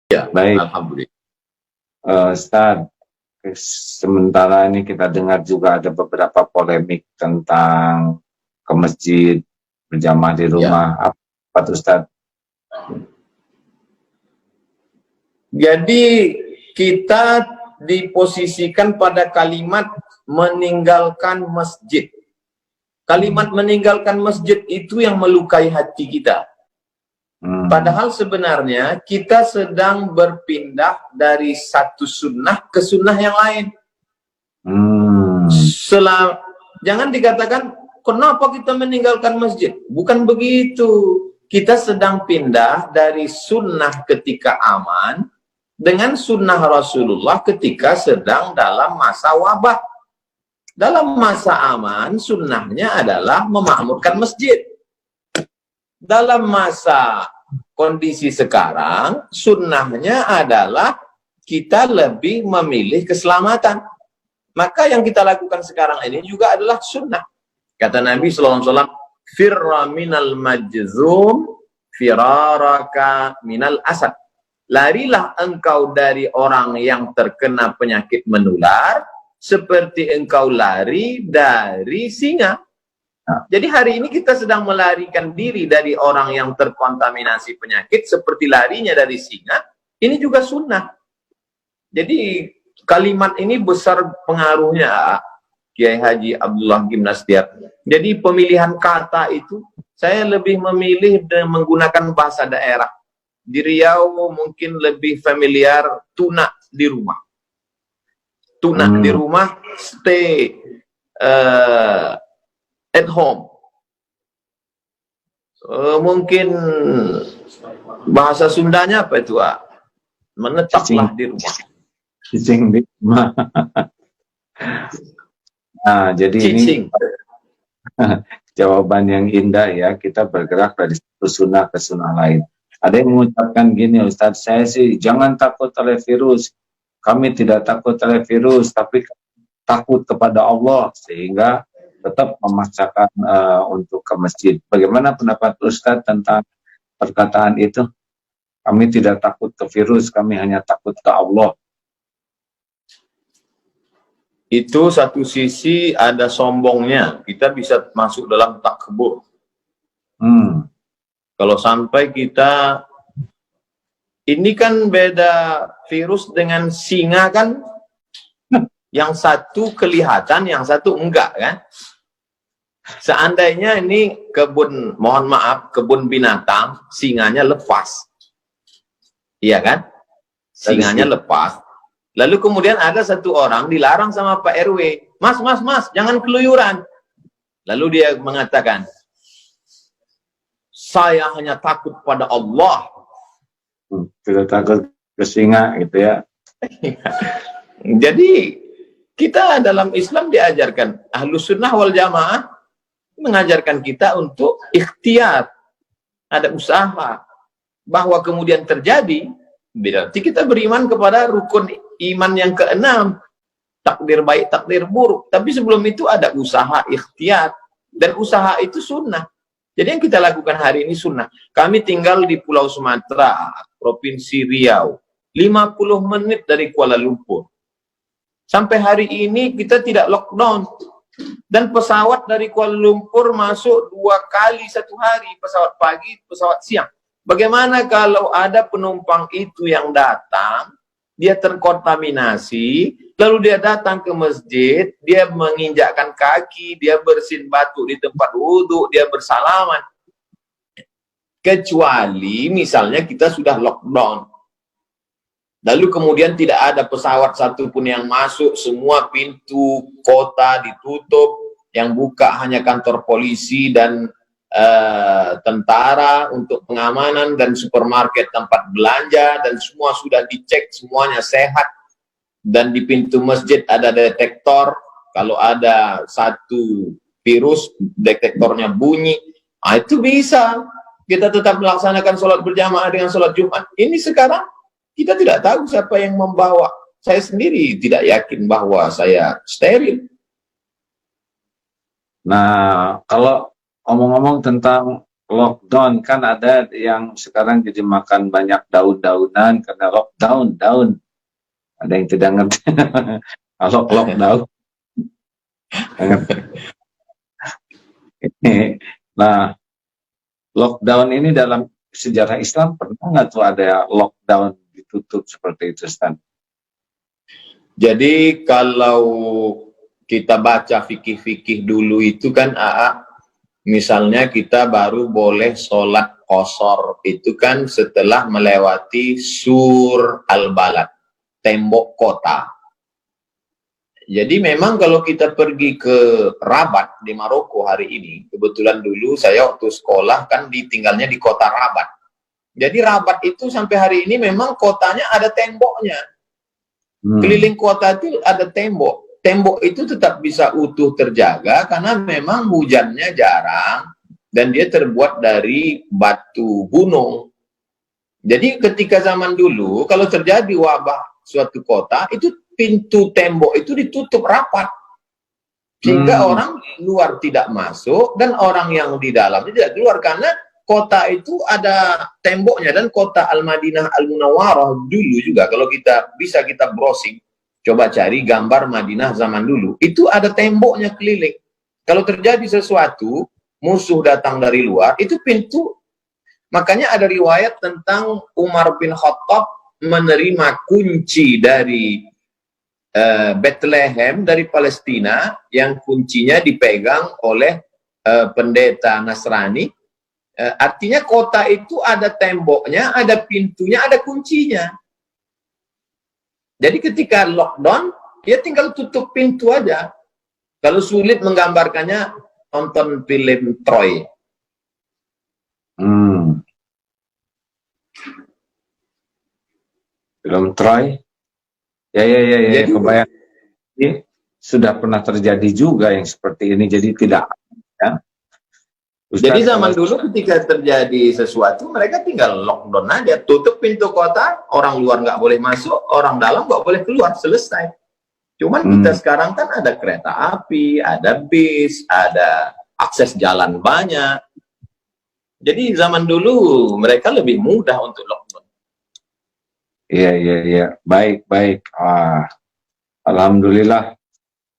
Ya, Baik, alhamdulillah. Ustaz, sementara ini kita dengar juga ada beberapa polemik tentang ke masjid, berjamaah di Ya. rumah. Apa tuh, Ustaz? Jadi kita diposisikan pada kalimat meninggalkan masjid. Kalimat meninggalkan masjid itu yang melukai hati kita. Padahal sebenarnya kita sedang berpindah dari satu sunnah ke sunnah yang lain. Jangan dikatakan, kenapa kita meninggalkan masjid? Bukan begitu. Kita sedang pindah dari sunnah ketika aman dengan sunnah Rasulullah ketika sedang dalam masa wabah. Dalam masa aman, sunnahnya adalah memakmurkan masjid. Dalam masa kondisi sekarang, sunnahnya adalah kita lebih memilih keselamatan. Maka yang kita lakukan sekarang ini juga adalah sunnah. Kata Nabi SAW, firra minal majzum, firaraka minal asad. Larilah engkau dari orang yang terkena penyakit menular, seperti engkau lari dari singa. Jadi hari ini kita sedang melarikan diri dari orang yang terkontaminasi penyakit, seperti larinya dari singa. Ini juga sunnah. Jadi kalimat ini besar pengaruhnya, Kiai Haji Abdullah Gimnastiar. Jadi pemilihan kata itu, saya lebih memilih menggunakan bahasa daerah. Di Riau mungkin lebih familiar tuna di rumah. Tuna di rumah, stay at home. Mungkin bahasa Sundanya apa itu? Menetaplah di rumah. Cicing di rumah. Nah, jadi Cicing. Ini jawaban yang indah ya. Kita bergerak dari satu sunnah ke sunnah lain. Ada yang mengucapkan gini, Ustadz, saya sih jangan takut oleh virus. Kami tidak takut oleh virus, tapi takut kepada Allah, sehingga tetap memaksakan untuk ke masjid. Bagaimana pendapat Ustadz tentang perkataan itu? Kami tidak takut ke virus, kami hanya takut ke Allah. Itu satu sisi ada sombongnya. Kita bisa masuk dalam takbur. Kalau sampai kita, ini kan beda virus dengan singa kan, yang satu kelihatan, yang satu enggak kan. Seandainya ini kebun, mohon maaf, kebun binatang, singanya lepas. Iya kan? Singanya lepas. Lalu kemudian ada satu orang dilarang sama Pak RW. Mas, jangan keluyuran. Lalu dia mengatakan, saya hanya takut pada Allah. Tidak takut ke singa gitu ya. Jadi kita dalam Islam diajarkan, Ahlus Sunnah wal Jamaah mengajarkan kita untuk ikhtiar, ada usaha, bahwa kemudian terjadi, berarti kita beriman kepada rukun iman yang keenam, takdir baik, takdir buruk. Tapi sebelum itu ada usaha ikhtiar, dan usaha itu sunnah. Jadi yang kita lakukan hari ini sunnah. Kami tinggal di Pulau Sumatera, Provinsi Riau, 50 menit dari Kuala Lumpur. Sampai hari ini kita tidak lockdown. Dan pesawat dari Kuala Lumpur masuk 2 kali satu hari, pesawat pagi, pesawat siang. Bagaimana kalau ada penumpang itu yang datang, dia terkontaminasi, lalu dia datang ke masjid, dia menginjakkan kaki, dia bersin batu di tempat wudhu, dia bersalaman. Kecuali misalnya kita sudah lockdown. Lalu kemudian tidak ada pesawat satupun yang masuk, semua pintu kota ditutup, yang buka hanya kantor polisi dan tentara untuk pengamanan, dan supermarket, tempat belanja, dan semua sudah dicek, semuanya sehat. Dan di pintu masjid ada detektor, kalau ada satu virus, detektornya bunyi. Itu bisa kita tetap melaksanakan sholat berjamaah dengan sholat Jumat. Ini sekarang kita tidak tahu siapa yang membawa. Saya sendiri tidak yakin bahwa saya steril. Nah, kalau ngomong-ngomong tentang lockdown kan ada yang sekarang jadi makan banyak daun-daunan karena lockdown, daun. Ada yang tidak ngerti. Kalau lockdown. Nah, lockdown ini dalam sejarah Islam pernah nggak tuh ada lockdown ditutup seperti itu, Ustaz? Jadi kalau kita baca fikih-fikih dulu itu kan misalnya kita baru boleh sholat qashar itu kan setelah melewati sur al-balad, tembok kota. Jadi memang kalau kita pergi ke Rabat di Maroko hari ini, kebetulan dulu saya waktu sekolah kan tinggalnya di kota Rabat. Jadi Rabat itu sampai hari ini memang kotanya ada temboknya. Keliling kota itu ada tembok. Tembok itu tetap bisa utuh terjaga karena memang hujannya jarang dan dia terbuat dari batu gunung. Jadi ketika zaman dulu kalau terjadi wabah suatu kota itu pintu tembok itu ditutup rapat sehingga orang luar tidak masuk dan orang yang di dalam tidak keluar karena kota itu ada temboknya. Dan kota Al-Madinah Al-Munawwarah dulu juga kalau kita bisa kita browsing, coba cari gambar Madinah zaman dulu, itu ada temboknya keliling. Kalau terjadi sesuatu, musuh datang dari luar, itu pintu. Makanya ada riwayat tentang Umar bin Khattab menerima kunci dari Bethlehem dari Palestina yang kuncinya dipegang oleh pendeta Nasrani. Artinya kota itu ada temboknya, ada pintunya, ada kuncinya. Jadi ketika lockdown, ya tinggal tutup pintu aja. Kalau sulit menggambarkannya, tonton film Troy. Film Troy? Ya, jadi, kebayang. Ini sudah pernah terjadi juga yang seperti ini, jadi tidak. Ya. Ustaz, jadi zaman dulu ketika terjadi sesuatu, mereka tinggal lockdown aja, tutup pintu kota, orang luar nggak boleh masuk, orang dalam nggak boleh keluar, selesai. Cuman kita sekarang kan ada kereta api, ada bis, ada akses jalan banyak. Jadi zaman dulu mereka lebih mudah untuk lockdown. Iya. Baik. Alhamdulillah.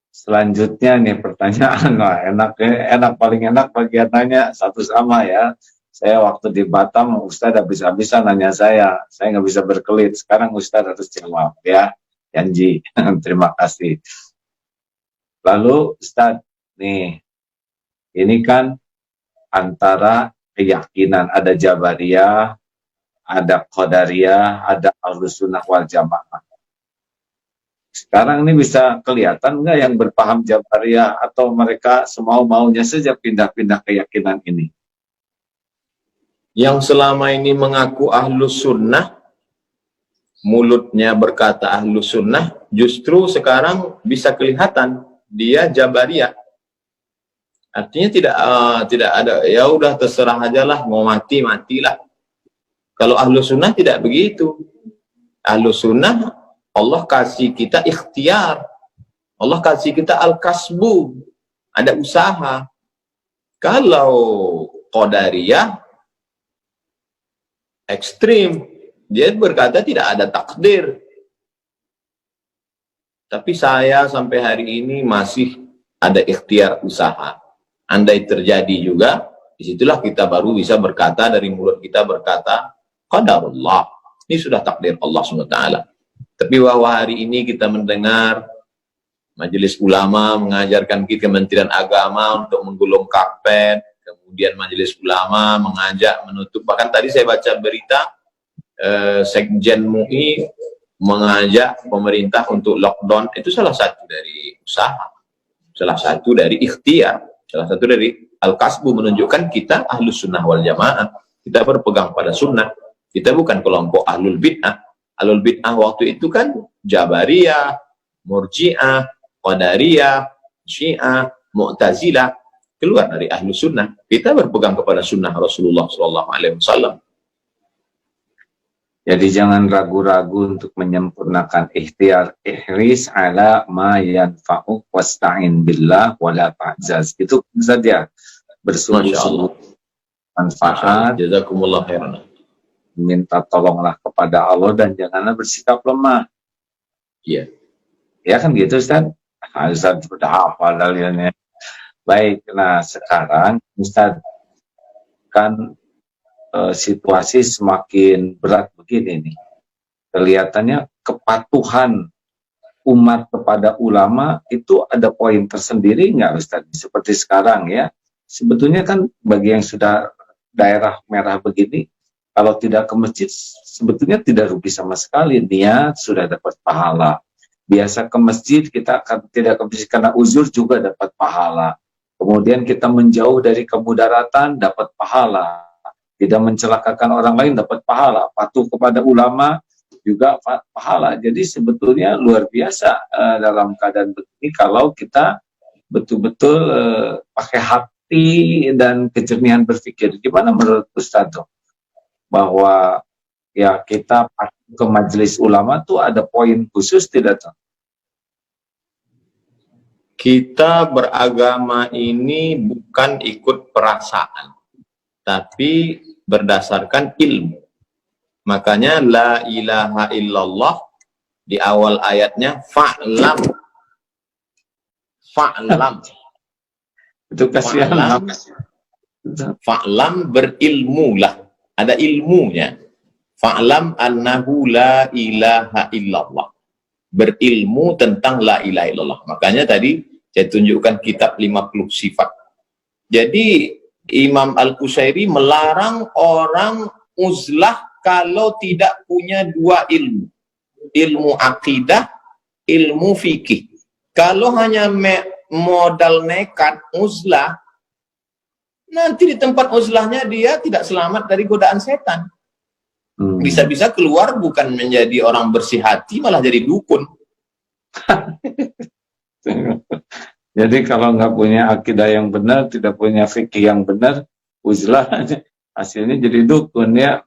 Selanjutnya nih pertanyaan, enak paling enak bagiannya satu sama ya. Saya waktu di Batam, Ustadz habis-habisan nanya saya nggak bisa berkelit. Sekarang Ustadz harus jawab ya, janji. Terima kasih. Lalu Ustadz nih, ini kan antara keyakinan ada Jabariyah, ada Qadariyah, ada Ahlussunnah wal Jamaah. Sekarang ini bisa kelihatan nggak yang berpaham Jabariyah atau mereka semau-maunya saja pindah-pindah keyakinan ini? Yang selama ini mengaku Ahlus Sunnah, mulutnya berkata Ahlus Sunnah, justru sekarang bisa kelihatan dia Jabariyah. Artinya tidak ada, ya udah terserah aja lah, mau mati matilah. Kalau Ahlus Sunnah tidak begitu. Ahlus Sunnah Allah kasih kita ikhtiar, Allah kasih kita al-kasbu, ada usaha. Kalau Qadariyah ekstrim, dia berkata tidak ada takdir. Tapi saya sampai hari ini masih ada ikhtiar usaha. Andai terjadi juga, disitulah kita baru bisa berkata, dari mulut kita berkata qadarullah, ini sudah takdir Allah SWT. Tapi bahwa hari ini kita mendengar Majelis Ulama mengajarkan kita, Kementerian Agama untuk menggulung karpet, kemudian Majelis Ulama mengajak menutup, bahkan tadi saya baca berita Sekjen MUI mengajak pemerintah untuk lockdown. Itu salah satu dari usaha, salah satu dari ikhtiar, salah satu dari al-kasbu, menunjukkan kita Ahlus Sunnah wal Jamaah, kita berpegang pada sunnah, kita bukan kelompok Ahlul Bid'ah. Ahlul Bid'ah waktu itu kan Jabariyah, Murji'ah, Qadariyah, Syiah, Mu'tazilah, keluar dari Ahlus Sunnah. Kita berpegang kepada sunnah Rasulullah SAW. Jadi jangan ragu-ragu untuk menyempurnakan ikhtiar, ihris ala ma yanfa'uk wasta'in billah wala ta'jaz. Itu saja, bersungguh-sungguh manfaat, Jazakumullah khairan. minta tolonglah kepada Allah dan janganlah bersikap lemah. Iya. Ya kan gitu Ustaz? Ustaz sudah hafal dalilnya. Baik, nah sekarang Ustaz kan situasi semakin berat begini nih. Kelihatannya kepatuhan umat kepada ulama itu ada poin tersendiri nggak Ustaz? Seperti sekarang ya. Sebetulnya kan bagi yang sudah daerah merah begini, kalau tidak ke masjid sebetulnya tidak rugi sama sekali, niat sudah dapat pahala. Biasa ke masjid kita akan tidak ke masjid karena uzur juga dapat pahala. Kemudian kita menjauh dari kemudaratan dapat pahala. Tidak mencelakakan orang lain dapat pahala. Patuh kepada ulama juga pahala. Jadi sebetulnya luar biasa dalam keadaan begini kalau kita betul-betul pakai hati dan kejernihan berpikir. Gimana menurut Ustaz bahwa ya kita ke majelis ulama tuh ada poin khusus tidak tuh? Kita beragama ini bukan ikut perasaan, tapi berdasarkan ilmu. Makanya la ilaha illallah di awal ayatnya fa'lam. Fa'lam. Itu kasihan. Fa'lam berilmulah. Ada ilmunya. Fa'lam annahu la ilaha illallah. Berilmu tentang la ilaha illallah. Makanya tadi saya tunjukkan kitab 50 sifat. Jadi Imam Al-Qusairi melarang orang uzlah kalau tidak punya dua ilmu. Ilmu akidah, ilmu fikih. Kalau hanya modal nekat uzlah, nanti di tempat uzlahnya dia tidak selamat dari godaan setan. Bisa-bisa keluar bukan menjadi orang bersih hati, malah jadi dukun. Jadi kalau nggak punya akidah yang benar, tidak punya fikih yang benar, uzlah hasilnya jadi dukun ya.